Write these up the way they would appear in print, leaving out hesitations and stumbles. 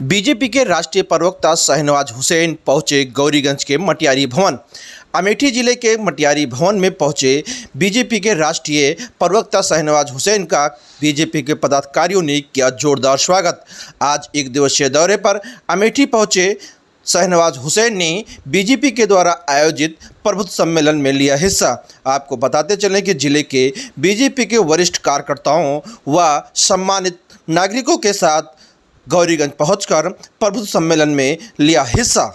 BJP के राष्ट्रीय प्रवक्ता शाहनवाज हुसैन पहुंचे गौरीगंज के मटियारी भवन। अमेठी जिले के मटियारी भवन में पहुंचे बीजेपी के राष्ट्रीय प्रवक्ता शाहनवाज हुसैन का बीजेपी के पदाधिकारियों ने किया जोरदार स्वागत। आज एक दिवसीय दौरे पर अमेठी पहुंचे शाहनवाज हुसैन ने बीजेपी के द्वारा आयोजित प्रबुद्ध सम्मेलन में लिया हिस्सा। आपको बताते चलें कि जिले के बीजेपी के वरिष्ठ कार्यकर्ताओं व सम्मानित नागरिकों के साथ गौरीगंज पहुंचकर प्रबुद्ध सम्मेलन में लिया हिस्सा।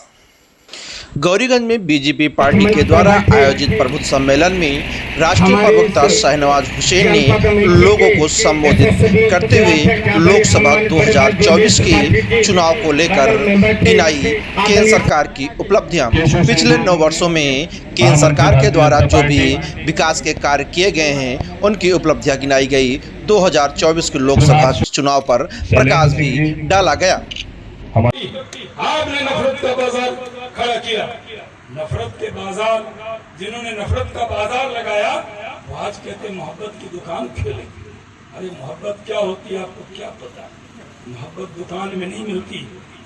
गौरीगंज में बीजेपी पार्टी के द्वारा आयोजित प्रबुद्ध सम्मेलन में राष्ट्रीय प्रवक्ता शाहनवाज हुसैन ने लोगों को संबोधित करते हुए लोकसभा 2024 के चुनाव को लेकर गिनाई केंद्र सरकार की उपलब्धियां। पिछले 9 वर्षों में केंद्र सरकार के द्वारा जो भी विकास के कार्य किए गए हैं उनकी उपलब्धियां गिनाई गई। 2024 के लोकसभा चुनाव पर प्रकाश भी डाला गया। आपने नफरत का बाजार खड़ा किया। नफरत के बाजार, जिन्होंने नफरत का बाजार लगाया वो आज कहते मोहब्बत की दुकान खोलेंगे। अरे मोहब्बत क्या होती है आपको क्या पता? मोहब्बत दुकान में नहीं मिलती,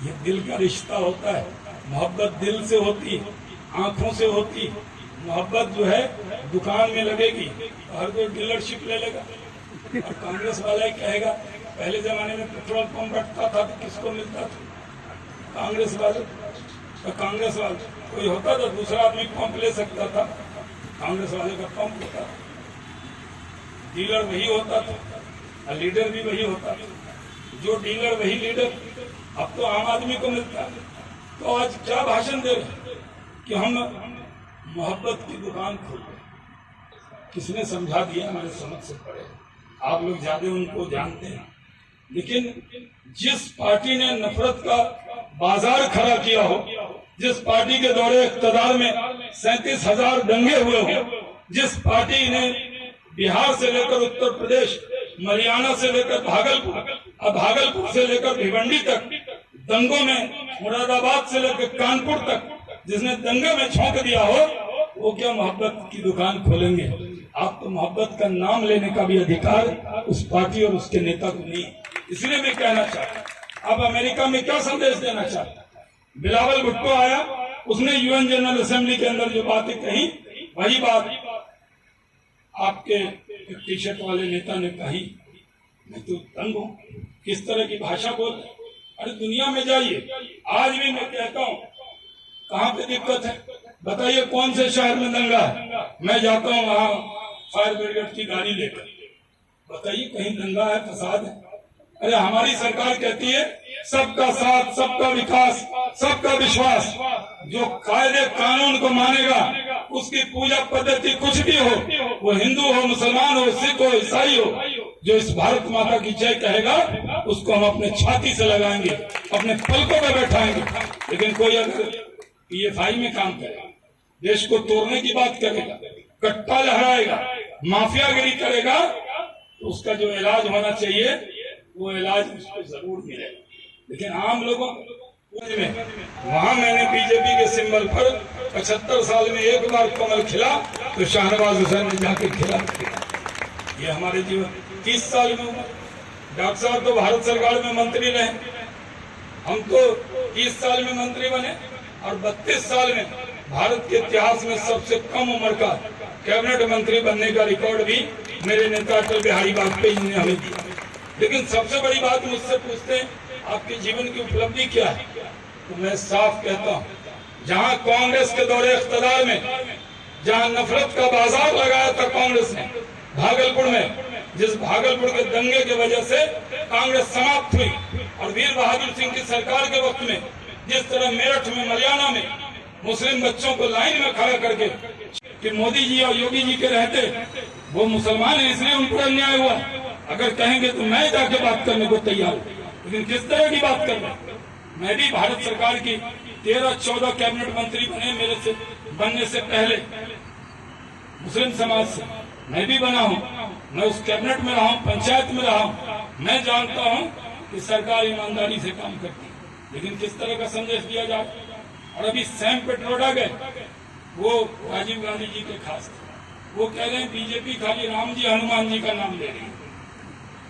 ये दिल का रिश्ता होता है। मोहब्बत दिल से होती, आंखों से होती। मोहब्बत जो है दुकान में लगेगी तो हर कोई डीलरशिप ले लेगा। और कांग्रेस वाला ही कहेगा पहले जमाने में पेट्रोल पंप रखता था तो किसको मिलता था? कांग्रेस वाले कोई होता था, दूसरा आदमी पंप ले सकता था, कांग्रेस वाले का पंप होता था। डीलर वही होता था और लीडर भी वही होता था। जो डीलर वही लीडर। अब तो आम आदमी को मिलता है। तो आज क्या भाषण दे रहे कि हम मोहब्बत की दुकान खोल रहे। किसने समझा दिया? हमारे समझ से पड़े। आप लोग ज्यादा उनको जानते हैं। लेकिन जिस पार्टी ने नफरत का बाजार खड़ा किया हो, जिस पार्टी के दौरे इक़्तिदार में 37,000 दंगे हुए हो, जिस पार्टी ने बिहार से लेकर उत्तर प्रदेश, हरियाणा से लेकर भागलपुर और भागलपुर से लेकर भिवंडी तक दंगों में, मुरादाबाद से लेकर कानपुर तक जिसने दंगे में झोंक दिया हो, वो क्या मोहब्बत की दुकान खोलेंगे? आप तो मोहब्बत का नाम लेने का भी अधिकार उस पार्टी और उसके नेता को नहीं। इसलिए मैं कहना चाहता, अब अमेरिका में क्या संदेश देना चाहता? बिलावल भुट्टो आया, उसने यूएन जनरल असेंबली के अंदर जो बातें कही वही बात आपके टी शर्ट वाले नेता ने कही। मैं तो तंग हूं, किस तरह की भाषा बोल रहे? अरे दुनिया में जाइए, आज भी मैं कहता हूं कहां पे दिक्कत है बताइए? कौन से शहर में दंगा है? मैं जाता हूं वहां फायर ब्रिगेड की गाड़ी लेकर, बताइए कहीं दंगा है, फसाद है? अरे हमारी सरकार कहती है सबका साथ, सबका विकास, सबका विश्वास। जो कायदे कानून को मानेगा, उसकी पूजा पद्धति कुछ भी हो, वो हिंदू हो, मुसलमान हो, सिख हो, ईसाई हो, जो इस भारत माता की जय कहेगा उसको हम अपने छाती से लगाएंगे, अपने पलकों पे बैठाएंगे। लेकिन कोई अगर PFI में काम करेगा, देश को तोड़ने की बात करेगा, कट्टा लहराएगा, माफियागिरी करेगा, तो उसका जो इलाज होना चाहिए वो इलाज उसको जरूर मिलेगा। लेकिन आम लोगों में वहां मैंने बीजेपी के सिंबल पर 75 साल में एक बार कमल खिला तो शाहनवाज हुसैन ने जाके खिला। ये हमारे जीवन 30 साल में उम्र। डॉक्टर साहब तो भारत सरकार में मंत्री रहे, हम तो 30 साल में मंत्री बने और 32 साल में भारत के इतिहास में सबसे कम उम्र का कैबिनेट मंत्री बनने का रिकॉर्ड भी मेरे नेता अटल बिहारी वाजपेयी ने हमें दिया। लेकिन सबसे बड़ी बात मुझसे पूछते हैं आपके जीवन की उपलब्धि क्या है? तो मैं साफ कहता हूं, जहां कांग्रेस के दौरे इक़्तिदार में जहां नफरत का बाजार लगाया था कांग्रेस ने भागलपुर में, जिस भागलपुर के दंगे की वजह से कांग्रेस समाप्त हुई, और वीर बहादुर सिंह की सरकार के वक्त में जिस तरह मेरठ में, हरियाणा में मुस्लिम बच्चों को लाइन में खड़ा करके कि मोदी जी और योगी जी के रहते वो मुसलमान है इसलिए उन पर अन्याय हुआ, अगर कहेंगे तो मैं जाके बात करने को तैयार हूं। लेकिन किस तरह की बात कर रहे? मैं भी भारत सरकार की 13-14 कैबिनेट मंत्री बने, मेरे से बनने से पहले मुस्लिम समाज से मैं भी बना हूं, मैं उस कैबिनेट में रहा हूं, पंचायत में रहा हूं। मैं जानता हूं कि सरकार ईमानदारी से काम करती है। लेकिन किस तरह का संदेश दिया जाए? और अभी सैम पेट्रोडा गए, वो राजीव गांधी जी के खास थे, वो कह रहे हैं बीजेपी खाली राम जी हनुमान जी का नाम ले रही है।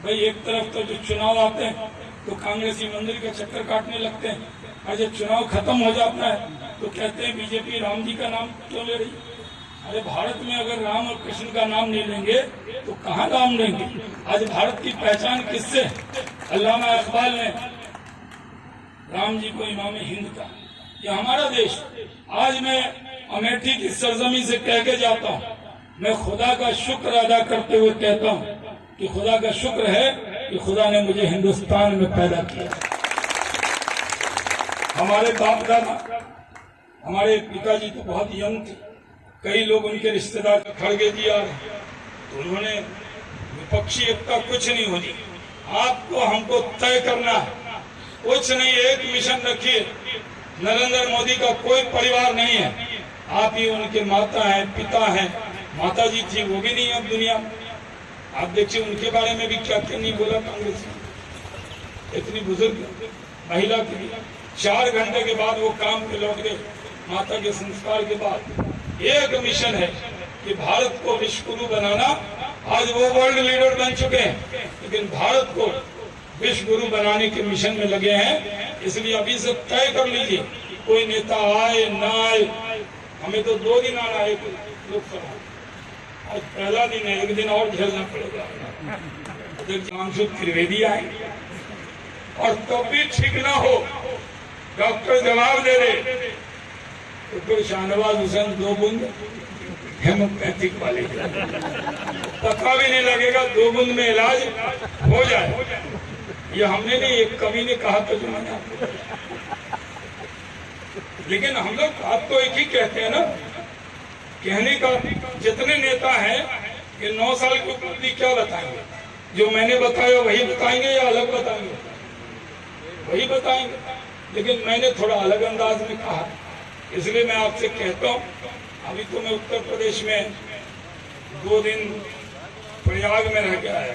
भाई एक तरफ तो जो चुनाव आते हैं तो कांग्रेसी मंदिर के चक्कर काटने लगते हैं, और जब चुनाव खत्म हो जाता है तो कहते हैं बीजेपी राम जी का नाम क्यों ले रही। अरे भारत में अगर राम और कृष्ण का नाम नहीं लेंगे तो कहाँ नाम लेंगे। आज भारत की पहचान किससे? अल्लामा इकबाल ने राम जी को इमाम हिंद का। ये हमारा देश। आज मैं अमेठी की सरजमी से कह के जाता हूँ, मैं खुदा का शुक्र अदा करते हुए कहता हूँ कि खुदा का शुक्र है कि खुदा ने मुझे हिंदुस्तान में पैदा किया। हमारे बाप दादा, हमारे पिताजी तो बहुत यंग थे, कई लोग उनके रिश्तेदार खड़गे जी आ रहे, तो उन्होंने विपक्षी एकता कुछ नहीं होनी, आपको हमको तय करना है, कुछ नहीं, एक मिशन रखिए। नरेंद्र मोदी का कोई परिवार नहीं है, आप ही उनके माता हैं, पिता हैं। माता जी थी, वो भी नहीं अब दुनिया में। आप देखिए उनके बारे में भी क्या क्या नहीं बोला कांग्रेस ने। इतनी बुजुर्ग महिला थी, 4 घंटे के बाद वो काम पे लौट गए माता के संस्कार के बाद। एक मिशन है कि भारत को विश्व गुरु बनाना। आज वो वर्ल्ड लीडर बन चुके हैं, लेकिन भारत को विश्व गुरु बनाने के मिशन में लगे हैं। इसलिए अभी से तय कर लीजिए, कोई नेता आए ना आए, हमें तो 2 दिन आना है लोकसभा, आज पहला दिन है, 1 दिन और झेलना पड़ेगा। अध्यक्ष त्रिवेदी आएंगे और तब भी ठीक ना हो, डॉक्टर जवाब दे दे तो फिर शाहनवाज हुसैन 2 बूंद हेमोपैथिक वाले, पता भी नहीं लगेगा, 2 बूंद में इलाज हो जाए। ये हमने नहीं, एक कवि ने कहा था जो मैंने आपको। लेकिन हम लोग आपको एक ही कहते हैं ना, कहने का जितने नेता हैं ये 9 साल की उपलब्धि क्या बताएंगे? जो मैंने बताया वही बताएंगे या अलग बताएंगे? वही बताएंगे। लेकिन मैंने थोड़ा अलग अंदाज में कहा, इसलिए मैं आपसे कहता हूँ, अभी तो मैं उत्तर प्रदेश में 2 दिन प्रयाग में रह के आया।